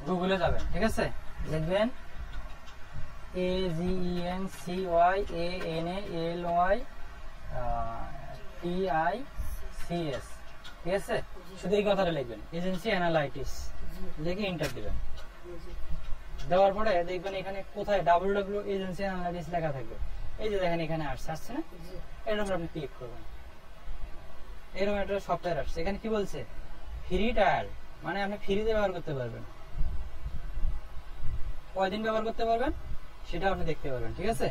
গুগলে যাবেন, ঠিক আছে? লিখবেন AGENCYANALYTICS, ঠিক আছে? শুধু এই কথাটা লিখবেন, এজেন্সি অ্যানালাইটিস লিখে এন্টার দিবেন। দেওয়ার পরে দেখবেন এখানে কোথায় www এজেন্সি অ্যানালাইটিস লেখা থাকবে, এই যে দেখেন এখানে আসছে না, এর উপর আপনি ক্লিক করবেন। এরকম একটা সফটওয়্যার আসছে, এখানে কি বলছে ফ্রি ট্রায়াল, মানে আপনি ফ্রিতে ব্যবহার করতে পারবেন। কয়দিন ব্যবহার করতে পারবেন সেটা আপনি দেখতে পারবেন, ঠিক আছে?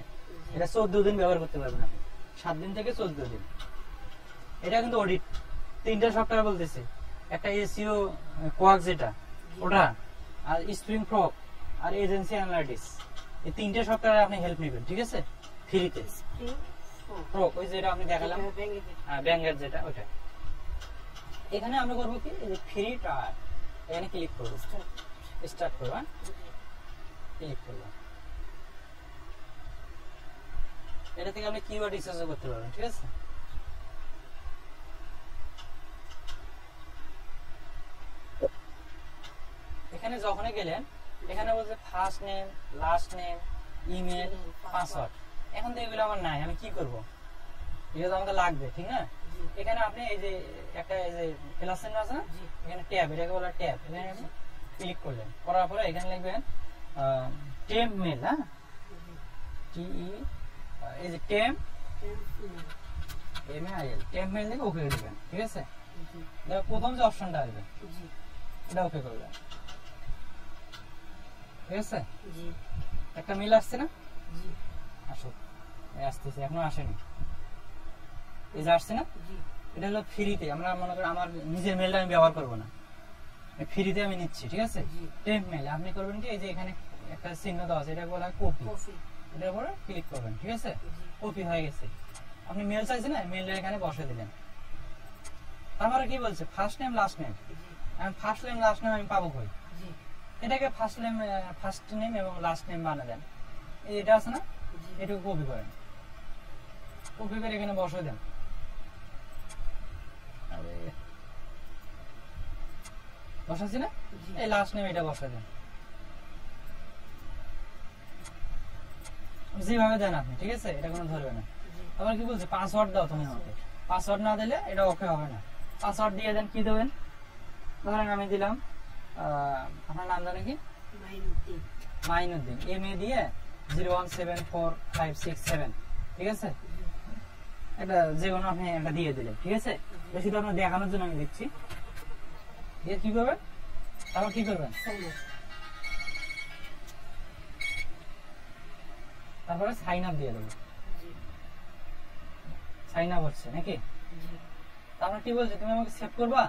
এটা 14 দিন ব্যবহার করতে পারবেন আপনি, 7 দিন থেকে 14 দিন। এটা কিন্তু অডিট, তিনটা সফটওয়্যার বলতেছে, একটা এসইও কোয়াক যেটা ওটা, আর স্প্রিং প্রপ, আর এজেন্সি অ্যানালাইটিস, এই তিনটা সফটওয়্যারে আপনি হেল্প নেবেন, ঠিক আছে? ফ্রিতে। প্রপ ওই যেটা আপনি দেখালাম, ব্যাঙ্গের যেটা ওটা। এখানে আমরা করবো কি, এই যে ফ্রি ট্রায়াল, এখানে ক্লিক করবো, স্টার্ট করবো, ক্লিক করবো। এটা থেকে আপনি কিওয়ার্ড রিসার্চ করতে পারবেন, ঠিক আছে? এখানে যখনই গেলেন, এখানে বলছে first name, last name, email, password. এখন তো এগুলো আমার নাই, আমি কি করব? এটা তো আমাদের লাগবে, ঠিক না? এখানে আপনি এই যে একটা এই যে প্লাস চিহ্ন আছে না, এখানে ট্যাব, এটাকে বলা ট্যাব, এখানে আপনি ক্লিক করলেন, করার পরে এখানে লিখবেন টেম্প মেল, হ্যাঁ, টিই, এই যে টেম্প এমএআইএল, টেম্প মেল থেকে ওকে দিবেন, ঠিক আছে? দেখো প্রথম যে অপশনটা আসবে এটা ওকে করবেন, ঠিক আছে? একটা মেল আসছে না, আসো, আসতেছে, এখনো আসেনি, এই যে আসছে না, এটা হলো ফ্রিতে। আমরা মনে করি আমার নিজের মেলটা আমি ব্যবহার করবো না, ফ্রিতে আমি নিচ্ছি, ঠিক আছে? টেম্প মেল আপনি করবেন কি, এই যে এখানে একটা চিহ্ন দেওয়া আছে, এটা বলা কপি, এটার উপরে ক্লিক করবেন, ঠিক আছে? কপি হয়ে গেছে। আপনি মেল চাইছেন না, মেলটা এখানে বসে দিলেন। তারপরে কি বলছে, ফার্স্ট নেম লাস্ট নেম, আমি ফার্স্ট নেম লাস্ট নেম আমি পাবো কই? এটাকে ফার্স্ট নেম এবং লাস্ট নেম বানিয়ে দেন, এটা আছে না, এটুকু কপি করেন, কপি করে এখানে বসে দেন। বসাচ্ছি না, এই লাস্ট নেম এটা বসে দেন, যেভাবে দেন আপনি, ঠিক আছে? এটা কোনো ধরবে না। আবার কি বলছে, পাসওয়ার্ড দাও তুমি আমাকে, পাসওয়ার্ড না দিলে এটা ওকে হবে না। পাসওয়ার্ড দিয়ে দেন, কি দেবেন? ধরেন আমি দিলাম, আপনার নাম জানে কি, মাইনুদ্দিন, এম এ দিয়ে 0174567, ঠিক আছে? এটা যে কোনো আপনি একটা দিয়ে দিলেন, ঠিক আছে? সেটা আপনার দেখানোর জন্য আমি দিচ্ছি। দিয়ে কি করবেন, তারপর কি করবেন, তারপরে সাইন আপ দিয়ে দেবো। সাইন আপ হচ্ছে নাকি? তারপর কি বলছে, তুমি আমাকে সেভ করবা?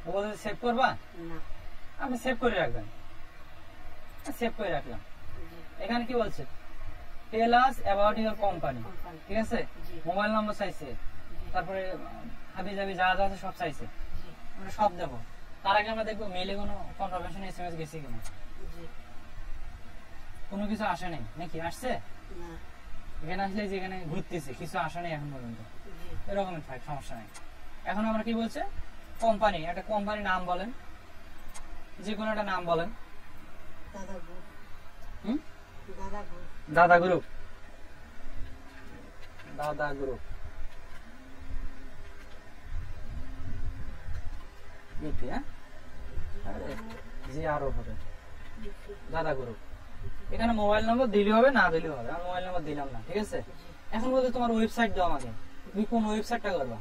ও বলছে সেভ করবা, আপনি সেভ করে রাখবেন, সেভ করে রাখলাম। এখানে কি বলছে, tell us about your company, company. ঠিক আছে, জি। মোবাইল নম্বর চাইছে, তারপরে হাবি জাবি যা যা আছে সব চাইছে, জি আমরা সব দেবো। তার আগে আমরা দেখবো মেইলে কোনো কনফার্মেশন এসএমএস গেছে কিনা, জি কোনো কিছু আসে নাই নাকি, আসছে? না এখানে আসলে যে এখানে ঘুরতেছে কিছু আসে নাই এখন পর্যন্ত, জি এরকমই থাক, সমস্যা নেই। এখন আমরা কি বলছে, কোম্পানি, একটা কোম্পানির নাম বলেন, যে কোনো একটা নাম বলেন। দাদা গ্রুপ হুম? দাদা গ্রুপ দাদা গ্রুপ, দাদা গ্রুপ লিখি, হ্যাঁ, জি আরো হবে দাদা গ্রুপ। এখানে মোবাইল নম্বর দিলে হবে, না দিলে হবে, আমি মোবাইল নম্বর দিলাম না, ঠিক আছে। এখন বলতে তোমার ওয়েবসাইট দাও আমাকে, তুমি কোন ওয়েবসাইটটা করবা,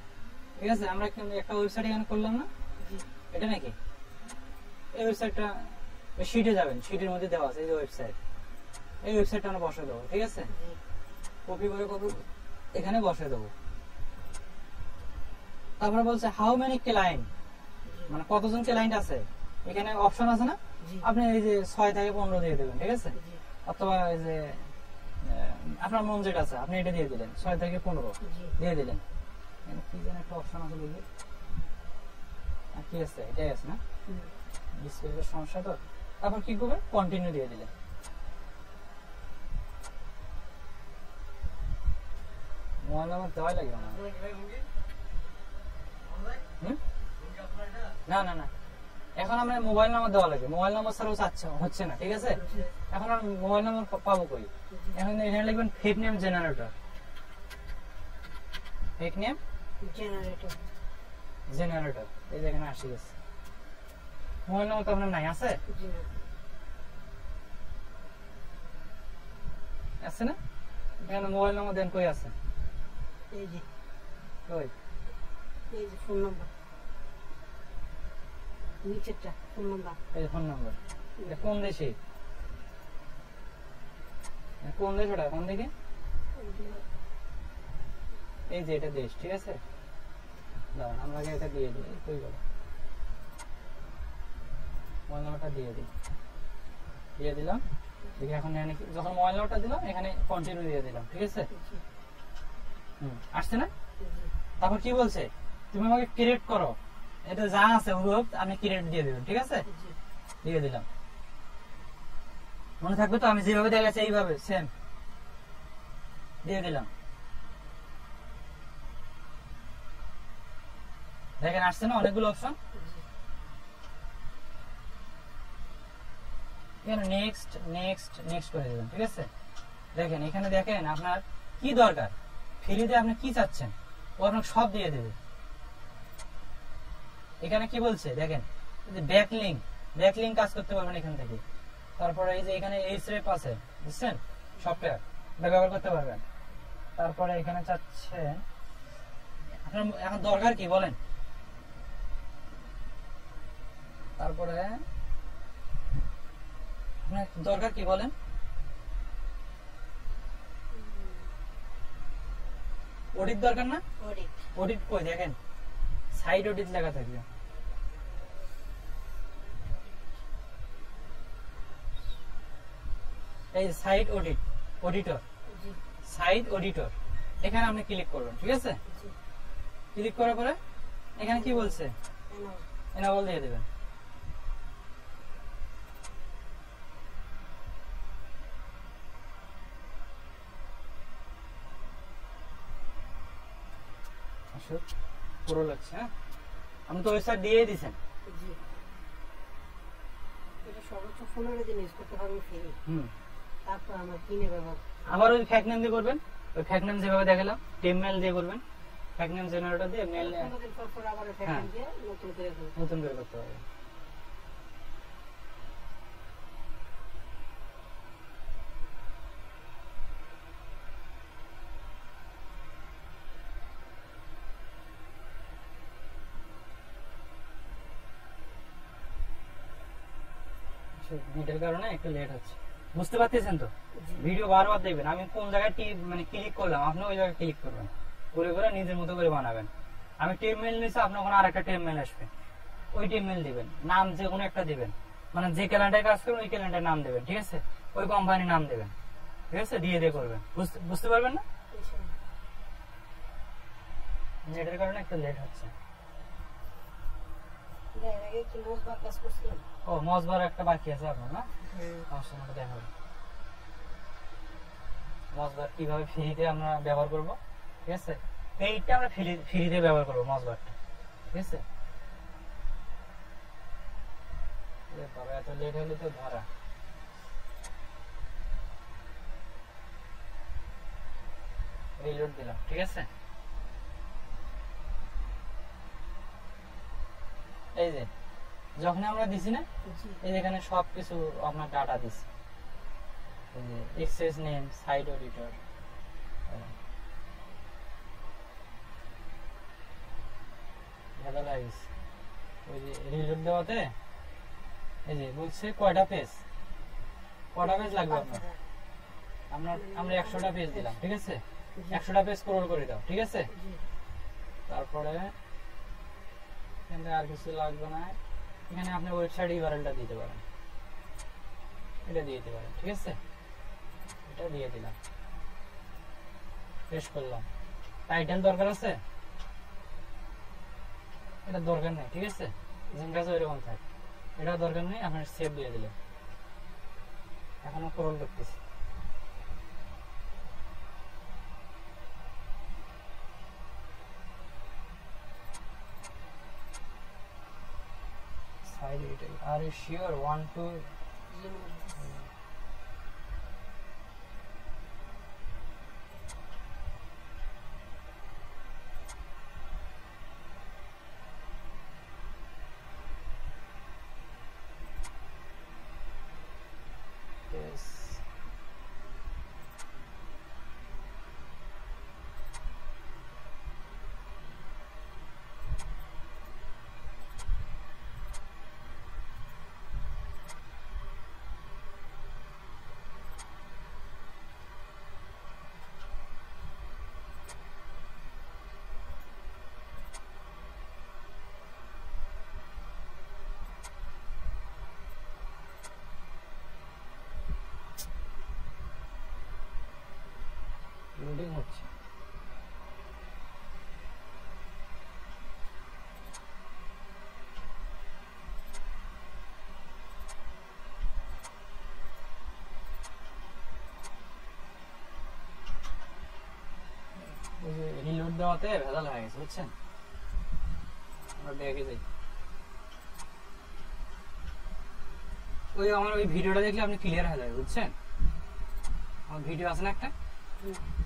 ঠিক আছে। আমরা একটা ওয়েবসাইট এখানে করলাম না, জি এটা নাকি এই ওয়েবসাইটটা, শিটে যাবেন, শিটের মধ্যে দেওয়া আছে এই যে ওয়েবসাইট, এই ওয়েবসাইটটা আমরা বসে দেবো, ঠিক আছে। জি কপি করে কপি এখানে বসে দেবো। তারপরে বলছে হাউ মেনি ক্লায়েন্ট, মানে কতজন ক্লায়েন্ট আছে, এখানে অপশন আছে না, জি আপনি এই যে 6 থেকে 15 দিয়ে দেবেন, ঠিক আছে। জি অথবা এই যে আপনার মন যেটা আছে আপনি এটা দিয়ে দিলেন, 6 থেকে 15 জি দিয়ে দিলেন। এখানে কি যেন একটা অপশন আছে দেখি, কি আছে, এটাই আছে না, হুম, ডিসপ্লের সমস্যা তো। তারপর কি করবেন, কন্টিনিউ দিয়ে দিলেন। মোবাইল নাম্বার দেওয়াই লাগবে না। হুম? না না না, এখন আমরা মোবাইল নাম্বার দেওয়া লাগবে, মোবাইল নাম্বার ছাড়াও হচ্ছে না, ঠিক আছে। এখন আমি মোবাইল নাম্বার পাবো কই, এখন এখানে লিখবেন fake name generator, fake name generator generator, এই যে এখানে আসে গেছে। মোবাইল নাম্বার তো আপনার নাই, আছে জি না আছে না, এখানে মোবাইল নাম্বার দেন, কই আছে, এই যে কই, ফোন নাম্বার নিচেরটা ফোন নাম্বার এই যে ফোন নাম্বার। এটা কোন দেশে, কোন দেশ, ওটা কোন দিকে, এই যে এটা দেশ, ঠিক আছে। দাঁড়ান আমরা আগে এটা দিয়ে দিই, কই গেল, মোবাইল নাম্বারটা দিয়ে দিই, দিয়ে দিলাম। ঠিক আছে, এখন এখানে যখন মোবাইল নাম্বারটা দিলাম এখানে কন্টিনিউ দিয়ে দিলাম, ঠিক আছে। জি আসছে না। জি তারপর কি বলছে, তুমি আমাকে ক্রিয়েট করো, এটা যা আছে অনুরোধ আপনি ক্রিয়েট দিয়ে দেবেন, ঠিক আছে। জি দিয়ে দিলাম, মনে থাকবে তো, আমি যেভাবে দেখাচ্ছি এইভাবে সেম দিয়ে দিলাম। দেখেন আসছে না অনেকগুলো অপশন, এখানে নেক্সট নেক্সট নেক্সট করে দেবেন, ঠিক আছে। দেখেন এখানে দেখেন আপনার কি দরকার, ফ্রিতে আপনি কি চাচ্ছেন, ও আপনাকে সব দিয়ে দেবে। এখানে কি বলছে দেখেন, ব্যাকলিংক, ব্যাকলিংক কাজ করতে পারবেন এখান থেকে। তারপরে এই যে এখানে এইচরেপ আছে, বুঝছেন, সফটওয়্যার ব্যবহার করতে পারবেন। তারপরে এখানে চাচ্ছেন আপনার এখন দরকার কি বলেন, তারপরে আপনার দরকার কি বলেন, অডিট দরকার না, অডিট অডিট কই দেখেন, সাইড অডিট লেখা থাকবে, এই side audit, auditor, G side auditor, এখানে আপনি ক্লিক করবেন, ঠিক আছে। জি ক্লিক করার পরে এখানে কি বলছে, এনাও এনাবল দিয়ে দেবেন। আসলে পুরো লাগছে, হ্যাঁ, আপনি তো ওয়েবসাইট দিয়ে দিয়েছেন। জি এটা সর্বোচ্চ 15 দিন ইউজ করতে পারবেন ফ্রি। তারপর আমরা কিনে ব্যবহার আবার ওই ফ্যাক নেম দিয়ে করবেন, ওই ফ্যাক নেম যেভাবে দেখালাম টেম মেল দিয়ে করবেন, ফ্যাক নেম জেনারেটর দিয়ে মেল 15 দিন পর পর আবার হ্যাঁ। ফ্যাক্টরি দিয়ে নতুন করে দেবো। নতুন করে করতে হবে। নেটের কারণে একটু লেট হচ্ছে, বুঝতে পারতেছেন তো। জি ভিডিও বারবার দেখবেন, আমি কোন জায়গায় মানে ক্লিক করলাম, আপনি ওই জায়গায় ক্লিক করবেন, করে করে নিজের মতো করে বানাবেন। আমি টেম মেল নিয়েছি, আপনার ওখানে আরেকটা টেম মেল আসবে, ওই টেম মেল দিবেন, নাম যে কোনো একটা দিবেন, মানে যে ক্যালেন্ডারে কাজ করবেন ওই ক্যালেন্ডার নাম দেবেন, ঠিক আছে, ওই কোম্পানির নাম দেবেন, ঠিক আছে, দিয়ে দিয়ে করবেন, বুঝতে পারবেন না? নেটের কারণে একটু লেট হচ্ছে। ও মজবার একটা বাকি আছে আপনার না? আমার সামনে দেখাবো মজবার কিভাবে ফ্রিতে আমরা ব্যবহার করব। ঠিক আছে, এইটা আমরা ফ্রিতে ব্যবহার করব মজবারটা। ঠিক আছে, বাবা এত লেট হলে তো ধরা। রিলোড দিলাম। ঠিক আছে, এই যে যখন আমরা দিছি না, এই যেখানে সবকিছু আপনার ডাটা দিছি, এই যে এক্সেস নেম, সাইট এডিটর, ভালো লাগিস। ওই যে রিলোড দেওয়াতে এই যে বলছে কয়টা পেজ লাগবে আপনার। আমরা 100টা পেজ দিলাম। ঠিক আছে, 100টা পেজ স্ক্রল করে দাও। ঠিক আছে, তারপরে এখানে আর কিছু লাগবে না, এখানে আপনি ওয়েবসাইট ইউআরএলটা দিতে পারেন, এটা দিয়ে দিতে পারেন। ঠিক আছে, এটা দিয়ে দিলাম, পেস্ট করলাম। টাইটেল দরকার আছে, এটা দরকার নেই। ঠিক আছে, জিঙ্গাস এরকম থাকে, এটা দরকার নেই, আপনার সেভ দিয়ে দিলেন। এখনো স্ক্রল করতেছি, side detail. Are you sure? 1 2 yes. Loading হচ্ছে। রিলোড দেওয়াতে ভেজাল হয়ে গেছে, বুঝছেন? আমরা দেখে যাই, ওই আমার ওই ভিডিওটা দেখলে আপনি ক্লিয়ার হয়ে যাবে, বুঝছেন? আমার ভিডিও আছে না একটা,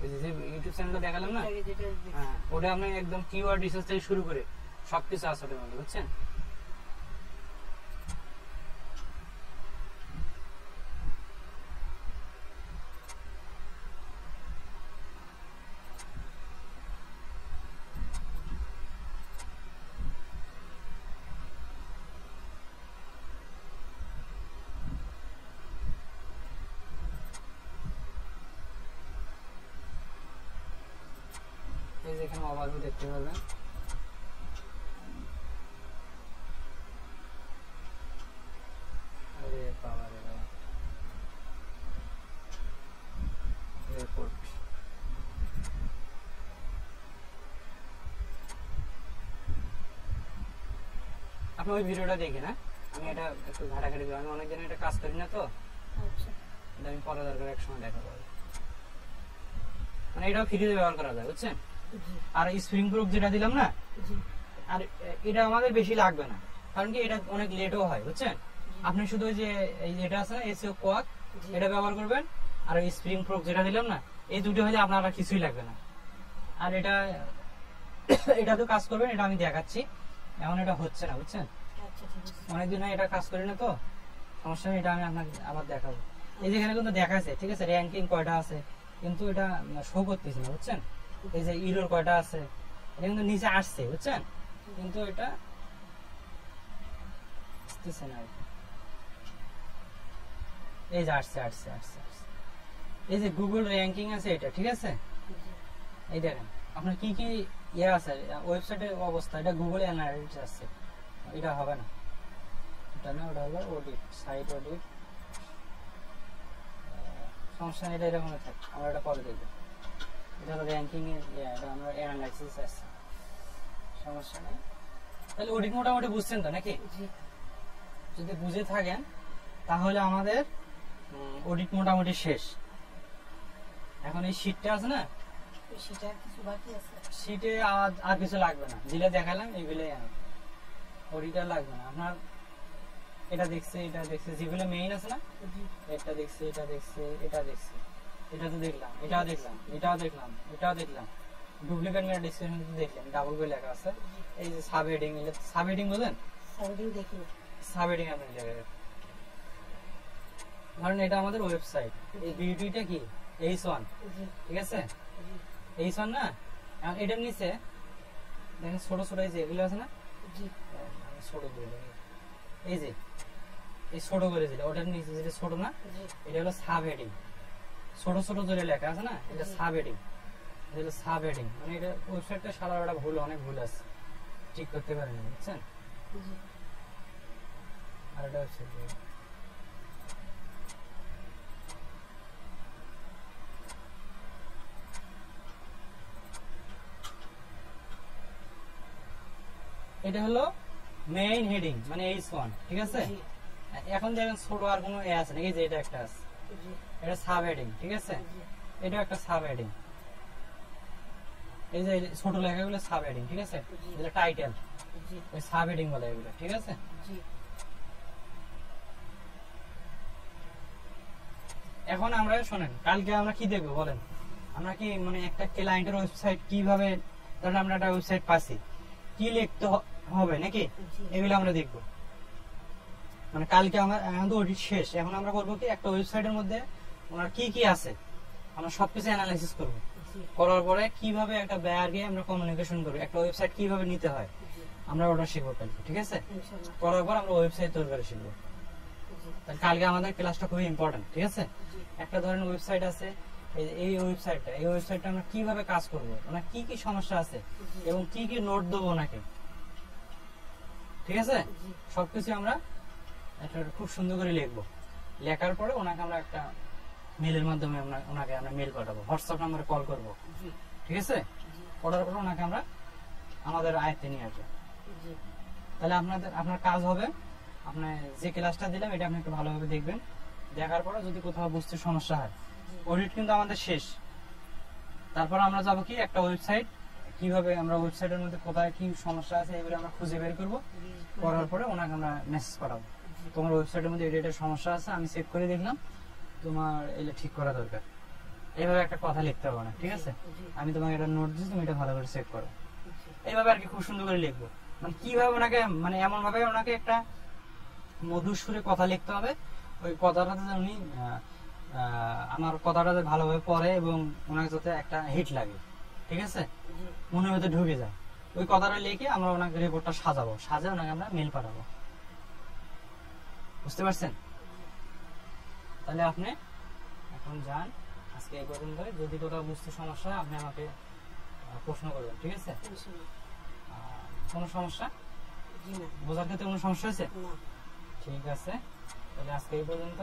ওই যে ইউটিউব চ্যানেলটা দেখালাম না, হ্যাঁ, ওটা আপনি একদম কিওয়ার্ড রিসার্চ থেকে শুরু করে সবকিছু আছে ওটার মধ্যে, বুঝছেন? এই যে এখানে অবাধ দেখতে পাবেন, আরে বাবা রে বাবা, রিপোর্ট। আপনি ওই ভিডিওটা দেখে না, আমি এটা একটু ঘাটাঘাটি করি, আমি অনেকদিন এটা কাজ করি না তো, এটা আমি পরে দরকার এক সময় দেখা পাবো। মানে এটাও ফ্রিতে ব্যবহার করা যায়, বুঝছেন? আর স্প্রিং প্রুফ যেটা দিলাম না, আর এটা আমাদের বেশি লাগবে না, কারণ কি এটা অনেক লেটও হয়, বুঝছেন? আপনি শুধু ওই যে এই যেটা আছে না এসইও কোয়াক, এটা ব্যবহার করবেন, আর ওই স্প্রিং প্রুফ যেটা দিলাম না, এই দুটো হলে আপনার আর কিছুই লাগবে না। আর এটা তো কাজ করবেন, এটা আমি দেখাচ্ছি, এখন এটা হচ্ছে না, বুঝছেন? অনেকদিন এটা কাজ করি না তো, সমস্যা নেই, এটা আমি আপনাকে আবার দেখাবো। এই যেখানে কিন্তু দেখাচ্ছে, ঠিক আছে, র্যাঙ্কিং কয়টা আছে, কিন্তু এটা শো করতেছে না, বুঝছেন? এই যে ইরোর কয়টা আছে, এটা কিন্তু নিচে আসছে, বুঝছেন? কিন্তু এটা আসতেছে না, এই যে আসছে আসছে আসছে আসছে, এই যে গুগল র্যাঙ্কিং আছে এটা, ঠিক আছে? এই দেখেন আপনার কি কি ইয়ে আছে ওয়েবসাইটের অবস্থা, এটা গুগল অ্যানালিটিক্স আছে, এটা হবে না, এটা না, ওটা হলো অডিট, সাইট অডিট, সমস্যা নেই, এটা এরকমই থাক, আমরা এটা পরে দেখবো। এটা হলো র্যাঙ্কিং এর, এটা আমরা অ্যানালাইসিস আছে, সমস্যা নেই। তাহলে অডিট মোটামুটি বুঝছেন তো নাকি? জি যদি বুঝে থাকেন তাহলে আমাদের অডিট মোটামুটি শেষ। এখন এই শীটটা আছে না, সেটা কিছু বাকি আছে। শীটে আর কিছু লাগবে না, যেটা দেখালাম এগুলোই আনো, অডিটার লাগবে না আপনার। এটা দেখছে, এটা দেখছে, যেগুলো মেইন আছে না, জি এটা দেখছে, এটা দেখছে, এটা দেখছে, এটা তো দেখলাম, এটাও দেখলাম, এটাও দেখলাম, এটাও দেখলাম, ডুপ্লিকেট মেটা ডিসক্রিপশন দেখলেন, ডাবল করে লেখা আছে। এই যে সাব হেডিং, সাব হেডিং বলেন, সাইডিং দেখি সাব হেডিং আপনি জায়গায় ধরেন এটা আমাদের ওয়েবসাইট, এই বিউটিটা কি H1, জি ঠিক আছে, জি H1 না। এখন এটার নিচে দেখেন ছোট ছোট এই যে এগুলো আছে না, জি আমি ছোট করে দিই, এই যে এই ছোট করে দিলে ওটার নিচে যেটা ছোট না, জি এটা হলো সাব হেডিং, ছোট ছোট ধরে লেখা আছে না, এটা সাব হেডিং, এটা সাব হেডিং। মানে এটা ওয়েবসাইটটা সারা একটা ভুল, অনেক ভুল আছে, ঠিক করতে পারেন বুঝছেন। জি আর এটা ওয়েবসাইট এটা হলো মেইন হেডিং, মানে H1, ঠিক আছে। জি এখন দেখেন ছোট আর কোনো এ আছে নাকি, যে এটা একটা আছে, জি এটা সাব হেডিং, ঠিক আছে, জি এটা একটা সাব হেডিং। এই যে ছোট লেখাগুলো সাব হেডিং, ঠিক আছে, যেটা টাইটেল জি ওই সাব হেডিং বলে এগুলো, ঠিক আছে। জি এখন আমরা শোনেন, কালকে আমরা কি দেখবো বলেন, আমরা কি মানে একটা ক্লায়েন্টের ওয়েবসাইট কিভাবে, ধরেন আমরা একটা ওয়েবসাইট পাচ্ছি, কি লিখতে হবে নাকি, জি এগুলো আমরা দেখবো। মানে কালকে আমাদের অডিট শেষ, এখন আমরা করবো কি, একটা ওয়েবসাইটের মধ্যে ওনার কি কি আছে আমরা সবকিছু অ্যানালাইসিস করবো, জি করার পরে কিভাবে একটা বায়ারকে আমরা কমিউনিকেশন করবো, একটা ওয়েবসাইট কিভাবে নিতে হয় জি আমরা ওটা শিখবো কালকে, ঠিক আছে। ইনশাআল্লাহ করার পর আমরা ওয়েবসাইট তৈরি করে শিখবো। জি তাহলে কালকে আমাদের ক্লাসটা খুবই ইম্পর্টেন্ট, ঠিক আছে। জি একটা ধরনের ওয়েবসাইট আছে, এই ওয়েবসাইটটা আমরা কিভাবে কাজ করবো, ওনার কি কি সমস্যা আছে এবং কি কি নোট দেবো ওনাকে, ঠিক আছে। জি সবকিছু আমরা একটা খুব সুন্দর করে লিখবো, লেখার পরে ওনাকে আমরা একটা মেলের মাধ্যমে ওনাকে আমরা মেল পাঠাবো, হোয়াটসঅ্যাপ নাম্বারে কল করবো, জি ঠিক আছে। জি করার পরে ওনাকে আমরা আমাদের আয়ত্তে নিয়ে আসবো। জি তাহলে আপনার কাজ হবে, আপনি যে ক্লাসটা দিলাম এটা আপনি একটু ভালোভাবে দেখবেন, দেখার পরে যদি কোথাও বুঝতে সমস্যা হয়, অডিট কিন্তু আমাদের শেষ। তারপর আমরা যাবো কি, একটা ওয়েবসাইট কিভাবে, আমরা ওয়েবসাইটের মধ্যে কোথায় কি সমস্যা আছে এগুলো আমরা খুঁজে বের করবো, করার পরে ওনাকে আমরা মেসেজ পাঠাবো, তোমার ওয়েবসাইটের মধ্যে এটা সমস্যা আছে, আমি চেক করে দেখলাম, তোমার এটা ঠিক করা দরকার, এইভাবে একটা কথা লিখতে হবে না, ঠিক আছে। আমি তোমাকে এটা নোট দিচ্ছি, তুমি এটা ভালো করে চেক করো, এইভাবে আর কি খুব সুন্দর করে লিখবো। মানে কিভাবে ওনাকে, মানে এমন ভাবে ওনাকে একটা মধুর সুরে কথা লিখতে হবে, ওই কথাটাতে উনি আমার কথাটা ভালোভাবে পড়ে এবং ওনাকে যাতে একটা হিট লাগে, ঠিক আছে, মনের মধ্যে ঢুকে যায়। ওই কথাটা লিখে আমরা ওনাকে রিপোর্টটা সাজাবো, সাজিয়ে ওনাকে আমরা মেল পাঠাবো, বুঝতে পারছেন। তাহলে আপনি এখন যান, আজকে এই পর্যন্ত। যদি কোথাও বুঝতে সমস্যা হয় আপনি আমাকে প্রশ্ন করবেন, ঠিক আছে। কোনো সমস্যা, জি না বোঝার ক্ষেত্রে কোনো সমস্যা হয়েছে? না ঠিক আছে, তাহলে আজকে এই পর্যন্ত।